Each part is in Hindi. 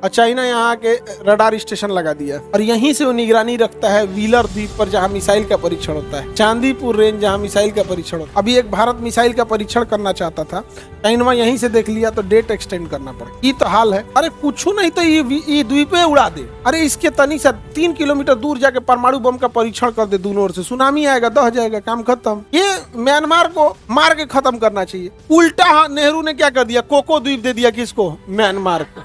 और चाइना यहाँ के रडार स्टेशन लगा दिया और यहीं से वो निगरानी रखता है व्हीलर द्वीप पर जहाँ मिसाइल का परीक्षण होता है, चांदीपुर रेंज जहाँ मिसाइल का परीक्षण होता है। अभी एक भारत मिसाइल का परीक्षण करना चाहता था, चाइना यहीं से देख लिया तो डेट एक्सटेंड करना पड़ा। ये तो हाल है। अरे कुछ नहीं तो ये द्वीपे उड़ा दे। अरे इसके तनी सा 3 किलोमीटर दूर जाके परमाणु बम का परीक्षण कर दे, दोनों ओर से सुनामी आएगा, दह जाएगा, काम खत्म। ये म्यांमार को मार के खत्म करना चाहिए। उल्टा नेहरू ने क्या कर दिया, कोको द्वीप दे दिया किसको, म्यांमार को।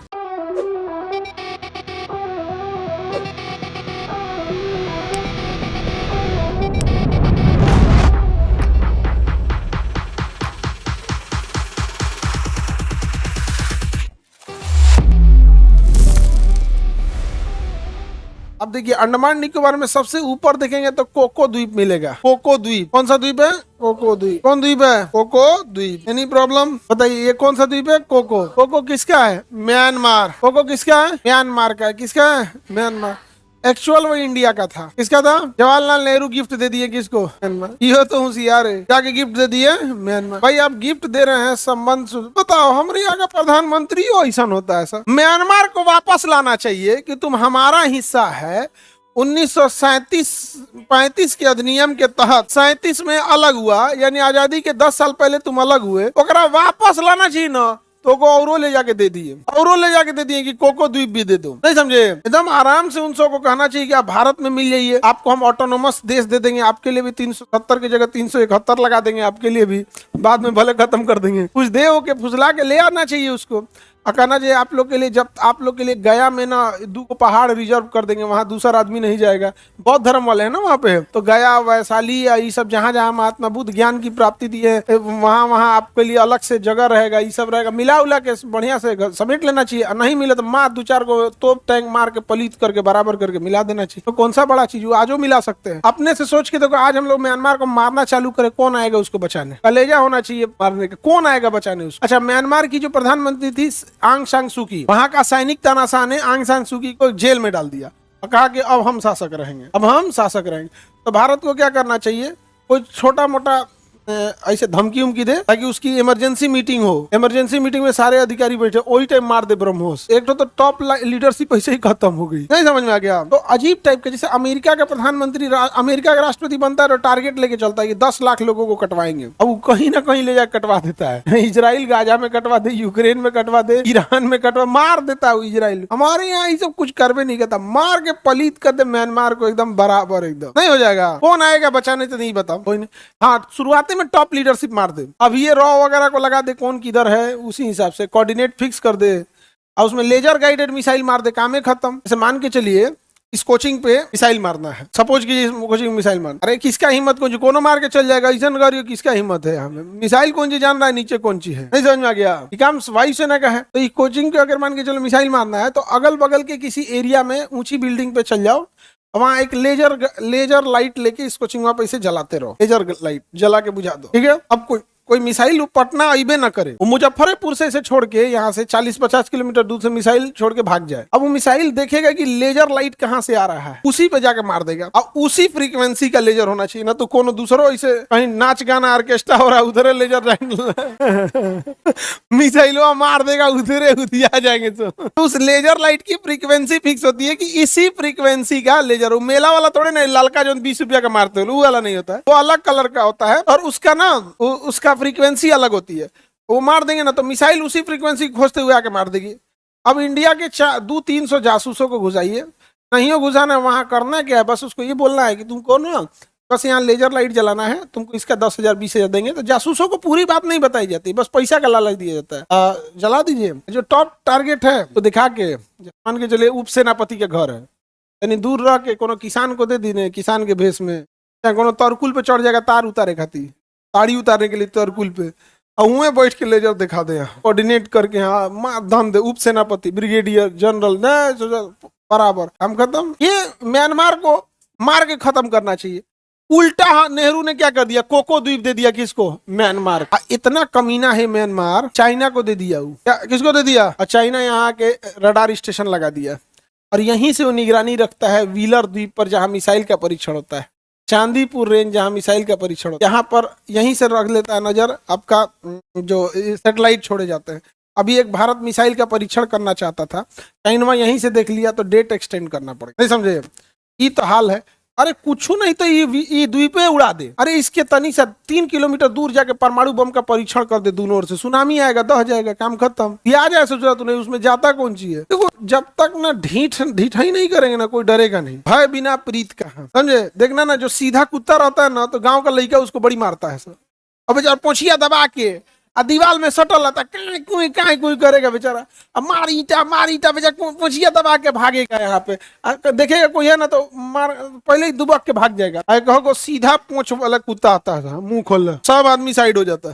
अब देखिए अंडमान निकोबार में सबसे ऊपर देखेंगे तो कोको द्वीप मिलेगा। कोको द्वीप कौन सा द्वीप है? कोको द्वीप। कौन द्वीप है? कोको द्वीप। एनी प्रॉब्लम बताइए, ये कौन सा द्वीप है? कोको। कोको किसका है? म्यांमार। कोको किसका है? म्यांमार का है। किसका है? म्यांमार। एक्चुअल वो इंडिया का था। किसका था? जवाहरलाल नेहरू गिफ्ट दे दिए किसको? म्यांमार। ये तो होशियार है, क्या के गिफ्ट दे दिए? म्यांमार। भाई आप गिफ्ट दे रहे हैं, संबंध बताओ। हमारे यहाँ का प्रधानमंत्री ऐसा होता है सर। म्यांमार को वापस लाना चाहिए कि तुम हमारा हिस्सा है। 1937-35 के अधिनियम के तहत 37 में अलग हुआ, यानी आजादी के 10 साल पहले तुम अलग हुए, ओकरा वापस लाना चाहिए ना। तो को औरों ले जाके दे दिए, औरों ले जाके दे दिए कि कोको द्वीप भी दे दो। नहीं समझे? एकदम आराम से उन सबको कहना चाहिए कि आप भारत में मिल जाइए, आपको हम ऑटोनोमस देश दे देंगे, आपके लिए भी 370 की जगह 371 लगा देंगे, आपके लिए भी बाद में भले खत्म कर देंगे। कुछ दे हो के फुसला के ले आना चाहिए उसको। कहना चाहिए आप लोग के लिए, जब आप लोग के लिए गया में ना 2 पहाड़ रिजर्व कर देंगे, वहां दूसरा आदमी नहीं जाएगा। बौद्ध धर्म वाले हैं ना वहां पे, तो गया वैशाली या ये सब जहां जहां महात्मा बुद्ध ज्ञान की प्राप्ति दी है, वहां वहां आपके लिए अलग से जगह रहेगा, ये सब रहेगा। मिला उला के बढ़िया से समेट लेना चाहिए। नहीं मिले तो मार 2-4 को तोप टैंक मार के पलीत करके बराबर करके मिला देना चाहिए। तो कौन सा बड़ा चीज आजो मिला सकते हैं। अपने से सोच के देखो, आज हम लोग म्यांमार को मारना चालू करे, कौन आएगा उसको बचाने? कलेजा होना चाहिए मारने का, कौन आएगा बचाने उसको? अच्छा, म्यांमार की जो प्रधानमंत्री थी आंग सान सू की, वहां का सैनिक तानाशाह ने आंग सान सू की को जेल में डाल दिया और कहा कि अब हम शासक रहेंगे, अब हम शासक रहेंगे। तो भारत को क्या करना चाहिए? कोई छोटा मोटा ऐसे धमकी उमकी दे ताकि उसकी इमरजेंसी मीटिंग हो। इमरजेंसी मीटिंग में सारे अधिकारी बैठे, वही टाइम मार दे ब्रह्मोस। एक तो टॉप लीडरशिप ऐसे ही खत्म हो गई। नहीं समझ में आ गया? तो अजीब टाइप के, जैसे अमेरिका का प्रधानमंत्री अमेरिका का राष्ट्रपति बनता है तो टारगेट लेके चलता है कि 10 लाख लोगों को कटवाएंगे। अब वो कहीं ना कहीं ले जाकर कटवा देता है। इजराइल गाजा में कटवा दे, यूक्रेन में कटवा दे, ईरान में कटवा, मार देता है इजराइल। हमारे यहाँ ये सब कुछ करवे नहीं करता, मार के पलीत कर दे म्यांमार को एकदम बराबर। एकदम नहीं हो जाएगा? कौन आएगा बचाने? तो नहीं बताओ कोई नहीं। हाँ, शुरुआती में टॉप लीडरशिप मार दे। अब ये रॉ वगैरह को लगा दे, कौन किधर है, उसी हिसाब से कोऑर्डिनेट फिक्स कर दे और उसमें लेजर गाइडेड मिसाइल मार दे, काम है खत्म। जैसे मान के चलिए इस कोचिंग पे मिसाइल मारना है, सपोज कीजिए कोचिंग मिसाइल मारना। अरे किसका हिम्मत, कौन कोनो मार के चल जाएगा, ऐसा करियो, किसका हिम्मत है? हमें मिसाइल कौन सी जान रहा है नीचे कौन सी है? नहीं समझ में आ गया? काम वायुसेना का है। तो ये कोचिंग पे अगर मान के चलो मिसाइल मारना है, तो अगल बगल के किसी एरिया में ऊंची बिल्डिंग पे चल जाओ, वहां एक लेजर लाइट लेके इस कोचिंग वहां पे इसे जलाते रहो, लेजर लाइट जला के बुझा दो, ठीक है? अब कोई मिसाइल पटना आइबे ना करे, वो मुजफ्फरपुर से इसे छोड़ के यहाँ से 40-50 किलोमीटर दूर से मिसाइल छोड़ के भाग जाए। अब वो मिसाइल देखेगा कि लेजर लाइट कहाँ से आ रहा है, उसी पे जाके मार देगा। अब उसी फ्रीक्वेंसी का लेजर होना चाहिए ना, तो कोनो दूसरो ऐसे कहीं नाच गाना ऑर्केस्ट्रा हो रहा है उधर लेजर मिसाइल मार देगा, उधरे उधिया जाएंगे। तो उस लेजर लाइट की फ्रीक्वेंसी फिक्स होती है कि इसी फ्रीक्वेंसी का लेजर, मेला वाला थोड़े ना, ललका जो 20 रुपया का मारते हो वो वाला नहीं होता है, वो अलग कलर का होता है और उसका ना उसका फ्रीक्वेंसी अलग होती है। वो मार देंगे ना तो मिसाइल उसी फ्रीक्वेंसी खोजते हुए आके मार देगी। अब इंडिया के 200-300 जासूसों को घुसाइए, नहीं हो घुसाना, वहां करना क्या है, बस उसको ये बोलना है कि तुमको ना बस यहाँ लेजर लाइट जलाना है, तुमको इसका 10,000-20,000 देंगे। तो जासूसों को पूरी बात नहीं बताई जाती, बस पैसा का लालच दिया जाता है। जला दीजिए। जो टॉप टारगेट है तो दिखा के, मान के चलिए उप सेनापति के घर है, यानी दूर रह के कोनो किसान को दे दी, किसान के भेष में, या कोनो तरकुल पे चढ़ जाएगा तार उतारे खाती, ताड़ी उतारने के लिए तरकुल पे, और उन्हें बैठ के लेजर दिखा दे, कोऑर्डिनेट करके, हाँ माध्यम दे, उप सेनापति, ब्रिगेडियर जनरल, बराबर, हम खत्म। ये म्यांमार को मार के खत्म करना चाहिए। उल्टा नेहरू ने क्या कर दिया, कोको द्वीप दे दिया किसको? म्यांमार। इतना कमीना है म्यांमार, चाइना को दे दिया। क्या किसको दे दिया? चाइना यहाँ के रडार स्टेशन लगा दिया और यहीं से वो निगरानी रखता है व्हीलर द्वीप पर जहाँ मिसाइल का परीक्षण होता है, चांदीपुर रेंज जहाँ मिसाइल का परीक्षण होता है, यहाँ पर यहीं से रख लेता है नजर, आपका जो सैटेलाइट छोड़े जाते हैं। अभी एक भारत मिसाइल का परीक्षण करना चाहता था, चाइना यहीं से देख लिया तो डेट एक्सटेंड करना पड़ेगा। नहीं समझे? ये तो हाल है। अरे कुछ नहीं तो ये द्वीपे उड़ा दे। अरे इसके तनी सा 3 किलोमीटर दूर जाके परमाणु बम का परीक्षण कर दे, दोनों ओर से सुनामी आएगा, दह जाएगा, काम खत्म। ये आ जाए सोच रहा तू नहीं, उसमें जाता कौन चीज है? देखो जब तक ना ढीठ ही नहीं करेंगे ना, कोई डरेगा नहीं। भय बिना प्रीत कहाँ, समझे? देखना ना, जो सीधा कुत्ता रहता है ना तो गाँव का लड़का उसको बड़ी मारता है सर। अब बेचारा पोछिया दबा के दीवार में सटल रहता, काई कोई करेगा बेचारा। अब मार ईटा बेचारा पोछिया दबा के भागेगा। यहाँ पे देखेगा कोई है ना तो मार पहले ही दुबक के भाग जाएगा। कहो को सीधा पोछ वाला कुत्ता आता है, मुंह खोल, सब आदमी साइड हो जाता है।